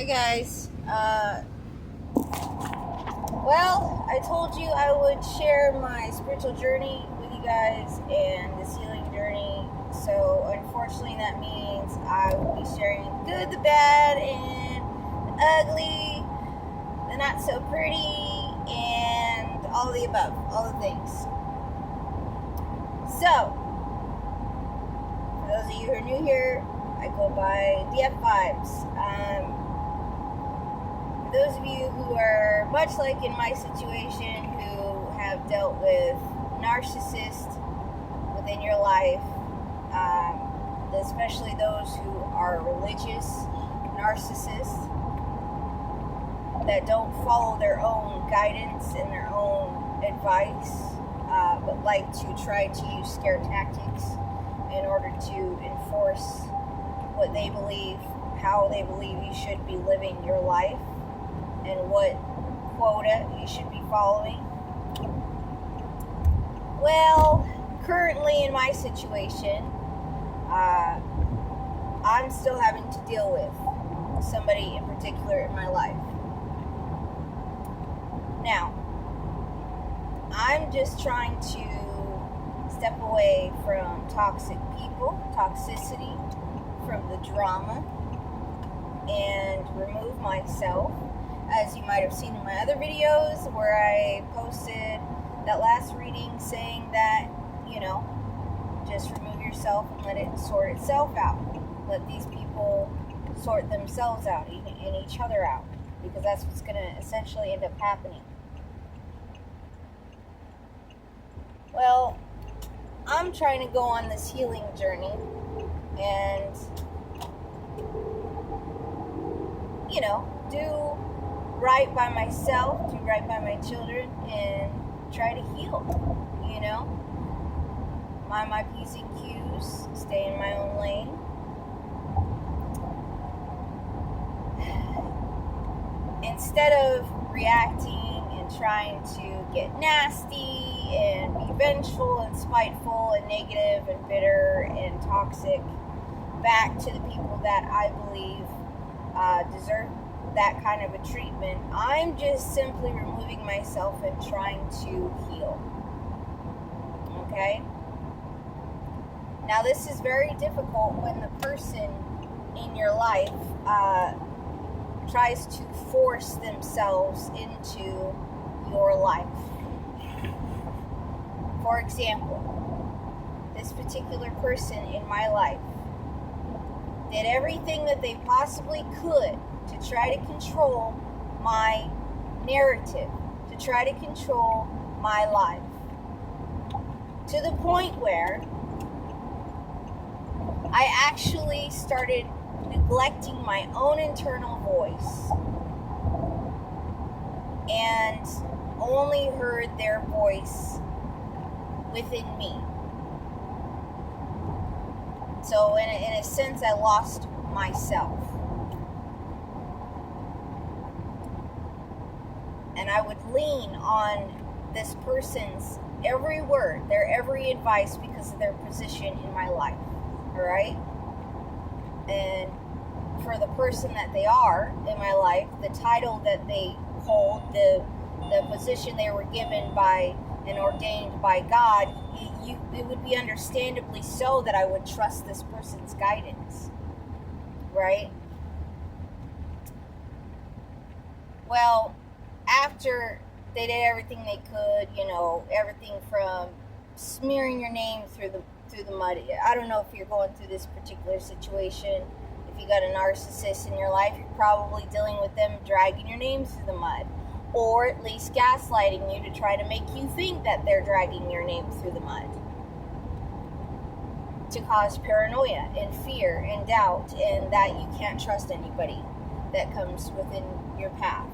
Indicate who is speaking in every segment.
Speaker 1: Hi guys. Well, I told you I would share my spiritual journey with you guys and this healing journey. So unfortunately, that means I will be sharing the good, the bad, and the ugly, the not so pretty, and all of the above, all the things. So, for those of you who are new here, I go by DF Vibes. For those of you who are much like in my situation, who have dealt with narcissists within your life, especially those who are religious narcissists that don't follow their own guidance and their own advice, but like to try to use scare tactics in order to enforce what they believe, how they believe you should be living your life, and what quota you should be following. Well, currently in my situation, I'm still having to deal with somebody in particular in my life. Now, I'm just trying to step away from toxic people, toxicity, from the drama, and remove myself. As you might have seen in my other videos where I posted that last reading saying that, just remove yourself and let it sort itself out. Let these people sort themselves out and each other out, because that's what's going to essentially end up happening. Well, I'm trying to go on this healing journey and, do right by myself, do right by my children, and try to heal, mind my P's and Q's, stay in my own lane. Instead of reacting and trying to get nasty and be vengeful and spiteful and negative and bitter and toxic back to the people that I believe deserve that kind of a treatment, I'm just simply removing myself and trying to heal. Okay? Now, this is very difficult when the person in your life tries to force themselves into your life. For example, this particular person in my life did everything that they possibly could to try to control my narrative, to try to control my life, to the point where I actually started neglecting my own internal voice and only heard their voice within me. So in a sense, I lost myself. And I would lean on this person's every word, their every advice, because of their position in my life. All right? And for the person that they are in my life, the title that they hold, the position they were given by and ordained by God, it would be understandably so that I would trust this person's guidance, right? Well, after they did everything they could, everything from smearing your name through the mud. I don't know if you're going through this particular situation. If you got a narcissist in your life, you're probably dealing with them dragging your name through the mud, or at least gaslighting you to try to make you think that they're dragging your name through the mud, to cause paranoia and fear and doubt, and that you can't trust anybody that comes within your path.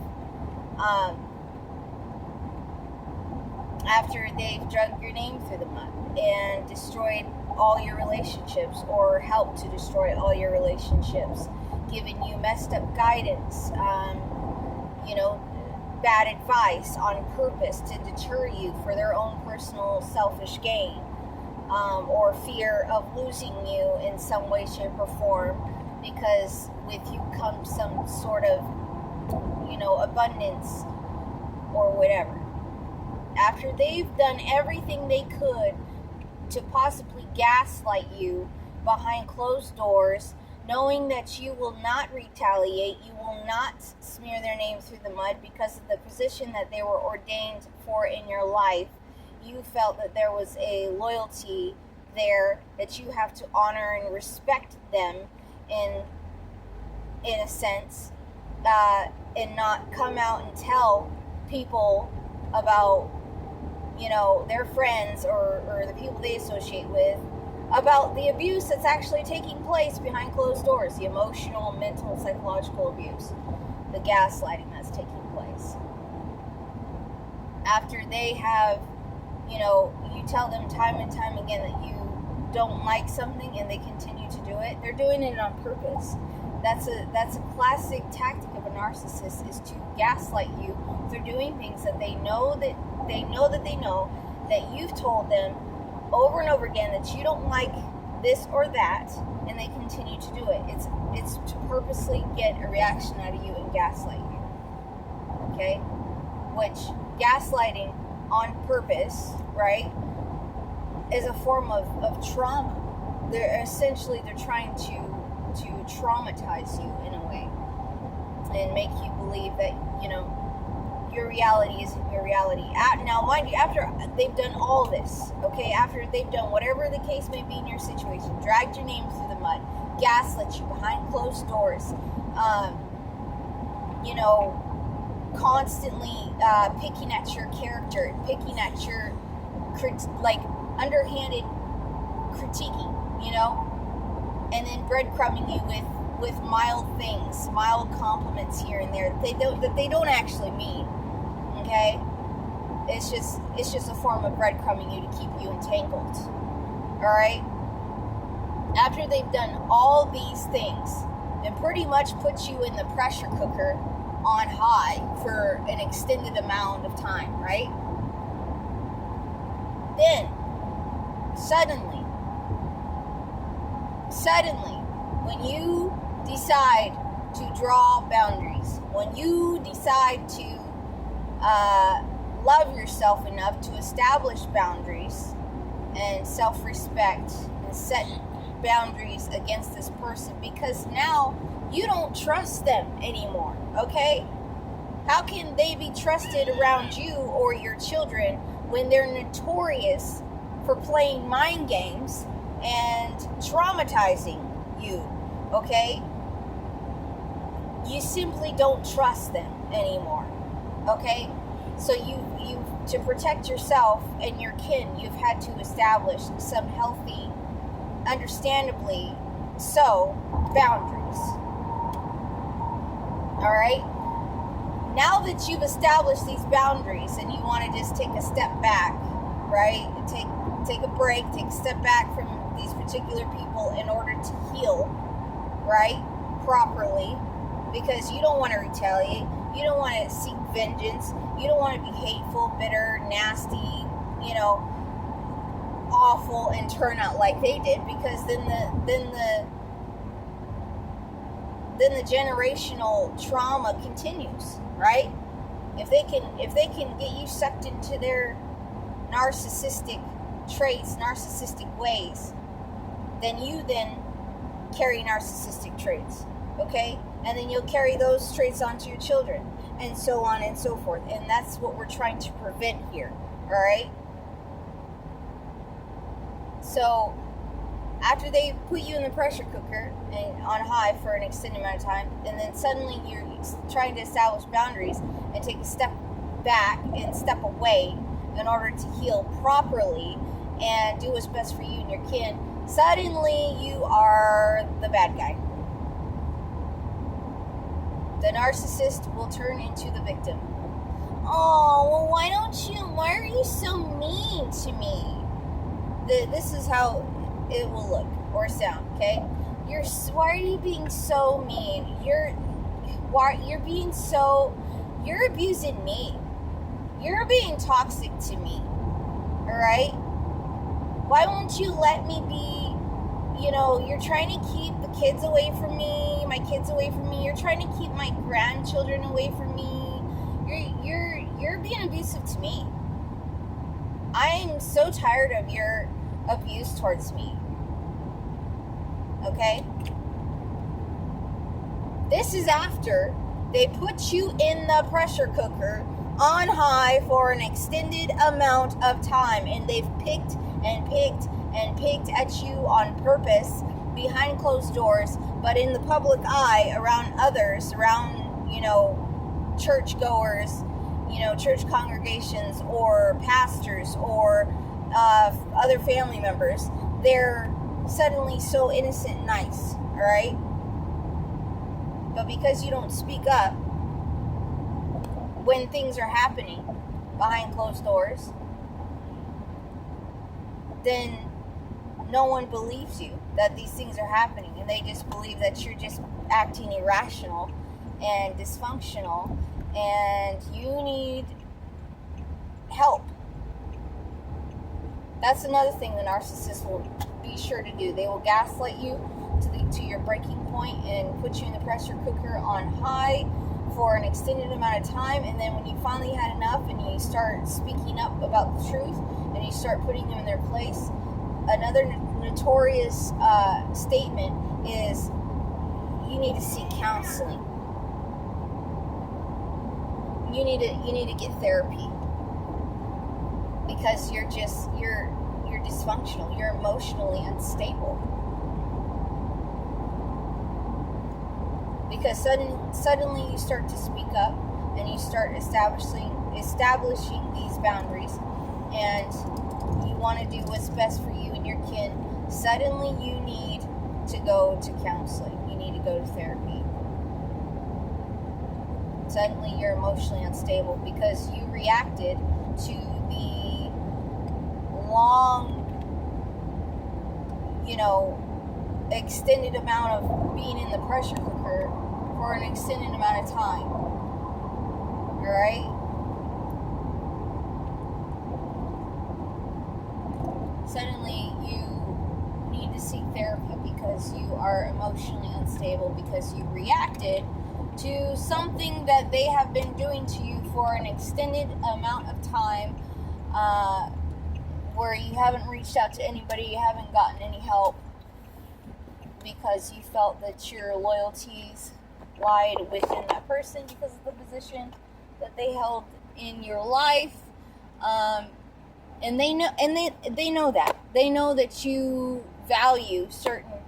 Speaker 1: After they've dragged your name through the mud and destroyed all your relationships, or helped to destroy all your relationships, giving you messed up guidance, bad advice on purpose to deter you for their own personal selfish gain, or fear of losing you in some way, shape, or form, because with you comes some sort of, abundance or whatever. After they've done everything they could to possibly gaslight you behind closed doors, knowing that you will not retaliate, you will not smear their name through the mud because of the position that they were ordained for in your life, you felt that there was a loyalty there that you have to honor and respect them in a sense, and not come out and tell people about, their friends or the people they associate with about the abuse that's actually taking place behind closed doors, the emotional, mental, psychological abuse, the gaslighting that's taking place. After they have, you tell them time and time again that you don't like something and they continue to do it, they're doing it on purpose. That's a classic tactic of a narcissist, is to gaslight you through doing things that they know that you've told them over and over again that you don't like this or that, and they continue to do it. It's to purposely get a reaction out of you and gaslight you. Okay? Which gaslighting on purpose, right, is a form of trauma. They're trying to traumatize you in a way and make you believe that, your reality isn't your reality. Now, mind you, after they've done all this, okay, after they've done whatever the case may be in your situation, dragged your name through the mud, gaslit you behind closed doors, constantly picking at your character, picking at your, underhanded critiquing, and then breadcrumbing you with mild things, mild compliments here and there that they don't actually mean. Okay, it's just a form of breadcrumbing you to keep you entangled. All right. After they've done all these things and pretty much put you in the pressure cooker on high for an extended amount of time, right? Then suddenly, when you decide to draw boundaries, when you decide to love yourself enough to establish boundaries and self-respect and set boundaries against this person, because now you don't trust them anymore, okay? How can they be trusted around you or your children when they're notorious for playing mind games and traumatizing you, okay? You simply don't trust them anymore, okay? So you to protect yourself and your kin, you've had to establish some healthy, understandably so, boundaries. All right? Now that you've established these boundaries and you want to just take a step back, right? Take a break, take a step back from these particular people in order to heal, right? Properly, because you don't want to retaliate. You don't want to seek vengeance. You don't want to be hateful, bitter, nasty, awful, and turn out like they did, because then the generational trauma continues, right? If they can get you sucked into their narcissistic traits, narcissistic ways, then you carry narcissistic traits, okay? And then you'll carry those traits onto your children, and so on and so forth. And that's what we're trying to prevent here, all right? So after they put you in the pressure cooker and on high for an extended amount of time, and then suddenly you're trying to establish boundaries and take a step back and step away in order to heal properly and do what's best for you and your kin, suddenly you are the bad guy. The narcissist will turn into the victim. Oh, well, why are you so mean to me? This is how it will look or sound, okay? Why are you being so mean? You're abusing me. You're being toxic to me, all right? Why won't you let me be you're trying to keep the kids away from me, my kids away from me. You're trying to keep my grandchildren away from me. You're being abusive to me. I'm so tired of your abuse towards me. Okay? This is after they put you in the pressure cooker on high for an extended amount of time, and they've picked and picked and picked at you on purpose behind closed doors, but in the public eye, around others, around, churchgoers, church congregations or pastors or other family members. They're suddenly so innocent and nice, all right? But because you don't speak up when things are happening behind closed doors, then no one believes you that these things are happening, and they just believe that you're just acting irrational and dysfunctional, and you need help. That's another thing the narcissist will be sure to do. They will gaslight you to your breaking point and put you in the pressure cooker on high for an extended amount of time, and then when you finally had enough and you start speaking up about the truth and you start putting them in their place, another notorious statement is you need to seek counseling. You need to get therapy because you're dysfunctional. You're emotionally unstable. Because suddenly you start to speak up and you start establishing these boundaries, and you want to do what's best for you and your kin. Suddenly you need to go to counseling. You need to go to therapy. Suddenly you're emotionally unstable because you reacted to the long, extended amount of being in the pressure cooker for an extended amount of time. Alright? Suddenly you need to seek therapy because you are emotionally unstable, because you reacted to something that they have been doing to you for an extended amount of time, where you haven't reached out to anybody, you haven't gotten any help, because you felt that your loyalties lied within that person because of the position that they held in your life, and they know that. They know that you value certain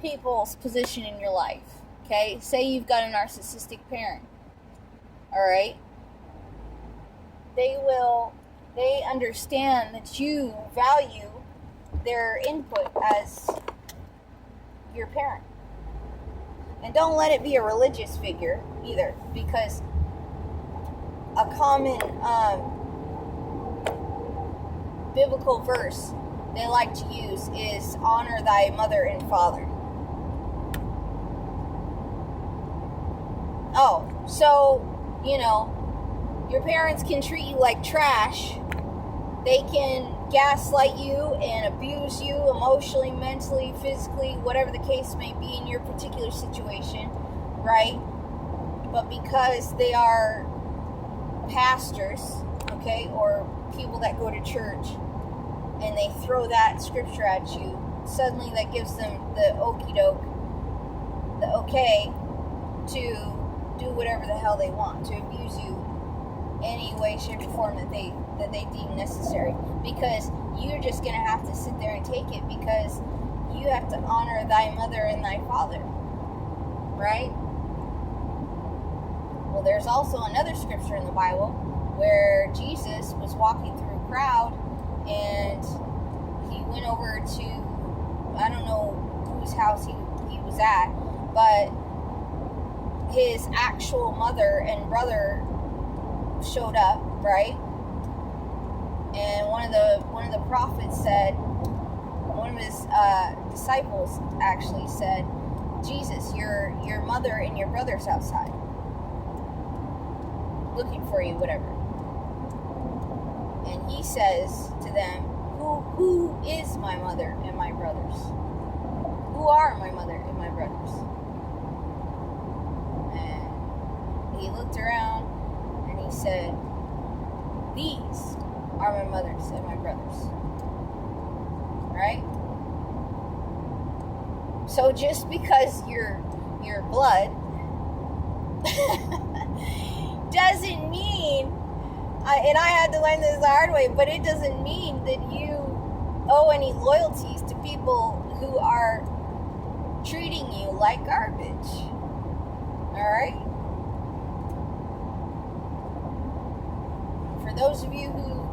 Speaker 1: people's position in your life. Okay, say you've got a narcissistic parent. All right, they understand that you value their input as your parent. And don't let it be a religious figure either, because a common biblical verse they like to use is honor thy mother and father. Oh, so, your parents can treat you like trash. They can gaslight you and abuse you emotionally, mentally, physically, whatever the case may be in your particular situation, right? But because they are pastors, okay, or people that go to church, and they throw that scripture at you, suddenly that gives them the okie doke, the okay to do whatever the hell they want, to abuse you any way, shape, or form that they deem necessary, because you're just going to have to sit there and take it, because you have to honor thy mother and thy father, right? Well, there's also another scripture in the Bible where Jesus was walking through a crowd, and he went over to, I don't know whose house he was at, but his actual mother and brother showed up, right? And one of the prophets said, one of his disciples actually said, Jesus, your mother and your brother's outside looking for you, whatever. And he says to them, who is my mother and my brothers? Who are my mother and my brothers? And he looked around and he said, these are my mothers and my brothers. Right? So just because you're blood doesn't mean, and I had to learn this the hard way, but it doesn't mean that you owe any loyalties to people who are treating you like garbage. Alright? For those of you who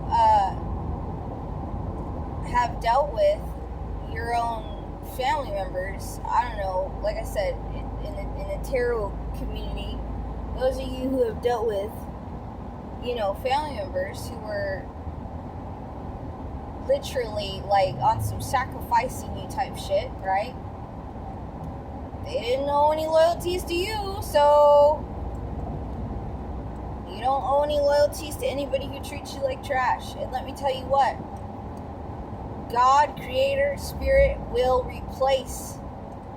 Speaker 1: have dealt with your own family members, I don't know, like I said, in the tarot community, those of you who have dealt with, family members who were literally like on some sacrificing you type shit, right? They didn't owe any loyalties to you, so you don't owe any loyalties to anybody who treats you like trash. And let me tell you what, God, Creator, Spirit will replace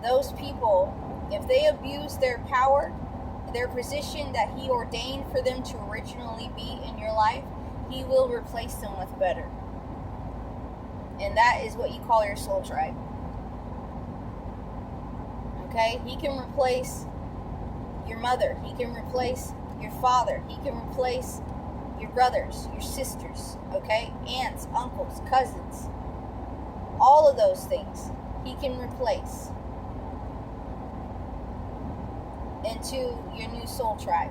Speaker 1: those people if they abuse their power, their position that He ordained for them to originally be in your life. He will replace them with better. And that is what you call your soul tribe. Okay? He can replace your mother. He can replace your father. He can replace your brothers, your sisters. Okay? Aunts, uncles, cousins. All of those things He can replace into your new soul tribe.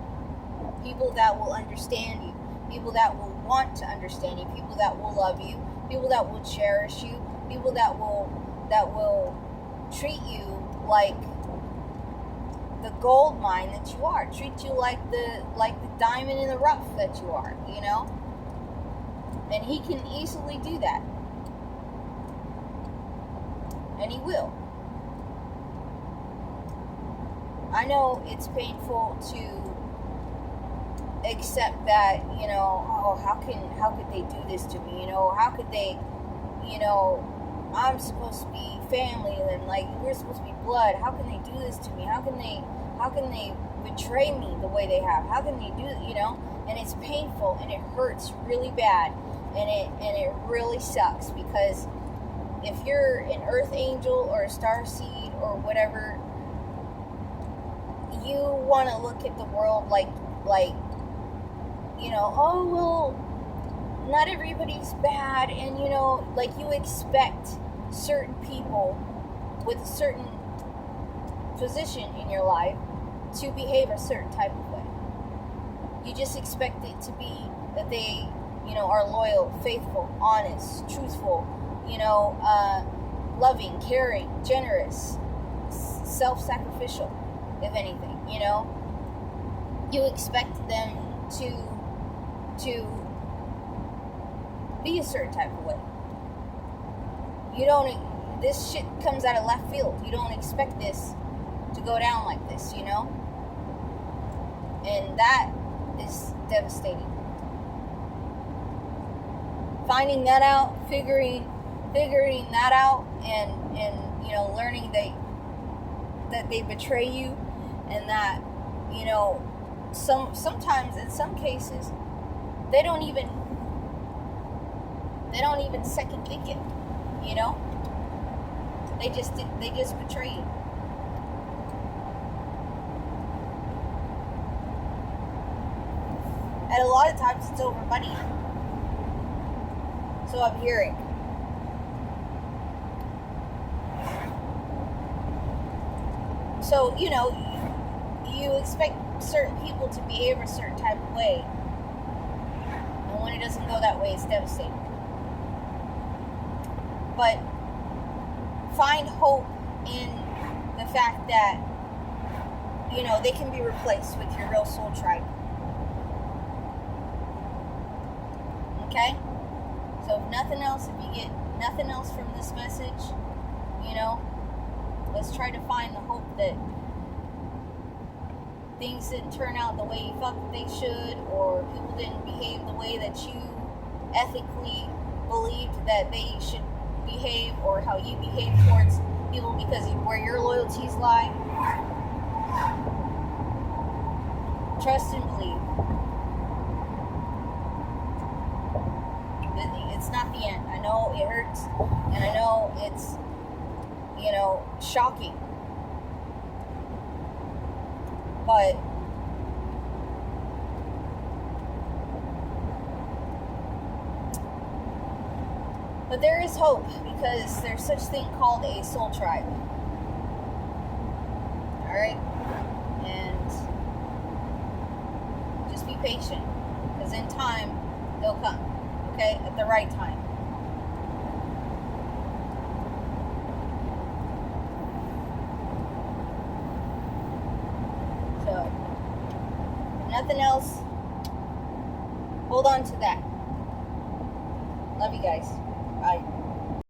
Speaker 1: People that will understand you. People that will want to understand you. People that will love you. People that will cherish you. People that will treat you like the gold mine that you are. Treat you like the diamond in the rough that you are, And He can easily do that. And He will. I know it's painful to accept that, how could they do this to me? How could they, I'm supposed to be family and we're supposed to be blood. How can they do this to me? How can they betray me the way they have? How can they do it, And it's painful and it hurts really bad and it really sucks, because if you're an earth angel or a star seed or whatever, you want to look at the world like oh, well, not everybody's bad, and you expect certain people with a certain position in your life to behave a certain type of way. You just expect it to be that they, are loyal, faithful, honest, truthful, loving, caring, generous, self-sacrificial, if anything, You expect them to be a certain type of way. This shit comes out of left field. You don't expect this to go down like this, And that is devastating. Finding that out, figuring that out, and learning that they betray you, and that sometimes in some cases they don't even second think it, they just betray you. And a lot of times it's over money. So I'm hearing. So, you expect certain people to behave a certain type of way. And when it doesn't go that way, it's devastating. But find hope in the fact that, they can be replaced with your real soul tribe. Okay? So if nothing else, if you get nothing else from this message, let's try to find the hope that things didn't turn out the way you thought that they should, or people didn't behave the way that you ethically believed that they should behave or how you behave towards people because where your loyalties lie. Trust and believe. It's not the end. I know it hurts, and I know it's, shocking. But there is hope, because there's such thing called a soul tribe. Alright? And just be patient, because in time, they'll come. Okay? At the right time. So, if nothing else, hold on to that. Love you guys. Bye.